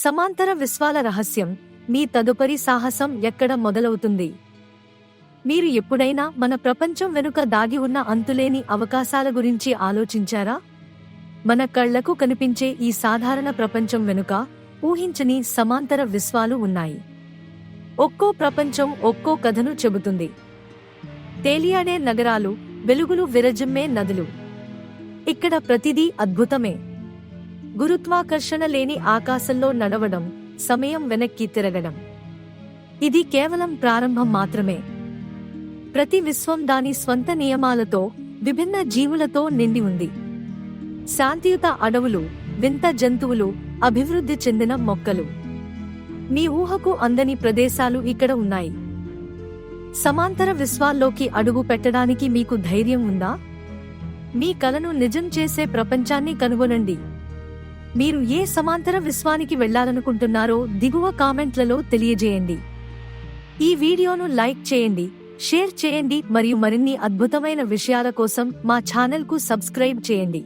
సమాంతర విశ్వాల రహస్యం. మీ తదుపరి సాహసం ఎక్కడ మొదలవుతుంది? మీరు ఎప్పుడైనా మన ప్రపంచం వెనుక దాగి ఉన్న అంతులేని అవకాశాల గురించి ఆలోచించారా? మన కళ్లకు కనిపించే ఈ సాధారణ ప్రపంచం వెనుక ఊహించని సమాంతర విశ్వాలు ఉన్నాయి. ఒక్కో ప్రపంచం ఒక్కో కథను చెబుతుంది. తేలియాడే నగరాలు, వెలుగులు విరజిమ్మే నదులు. ఇక్కడ ప్రతిదీ అద్భుతమే. గురుత్వాకర్షణ లేని ఆకాశంలో నడవడం, సమయం వెనక్కి తిరగడం. ఇది కేవలం ప్రారంభం మాత్రమే. ప్రతి విశ్వం దాని స్వంత నియమాలతో, విభిన్న జీవులతో నిండి ఉంది. శాంతియుత అడవులు, వింత జంతువులు, అభివృద్ధి చెందిన మొక్కలు. మీ ఊహకు అందని ప్రదేశాలు ఇక్కడ ఉన్నాయి. సమాంతర విశ్వాల్లోకి అడుగు పెట్టడానికి మీకు ధైర్యం ఉందా? మీ కలను నిజం చేసే ప్రపంచాన్ని కనుగొనండి. మీరు ఏ సమాంతర విశ్వానికి వెళ్లాలనుకుంటున్నారో దిగువ కామెంట్లలో తెలియజేయండి. ఈ వీడియోను లైక్ చేయండి, షేర్ చేయండి మరియు మరిన్ని అద్భుతమైన విషయాల కోసం మా ఛానల్కు సబ్స్క్రైబ్ చేయండి.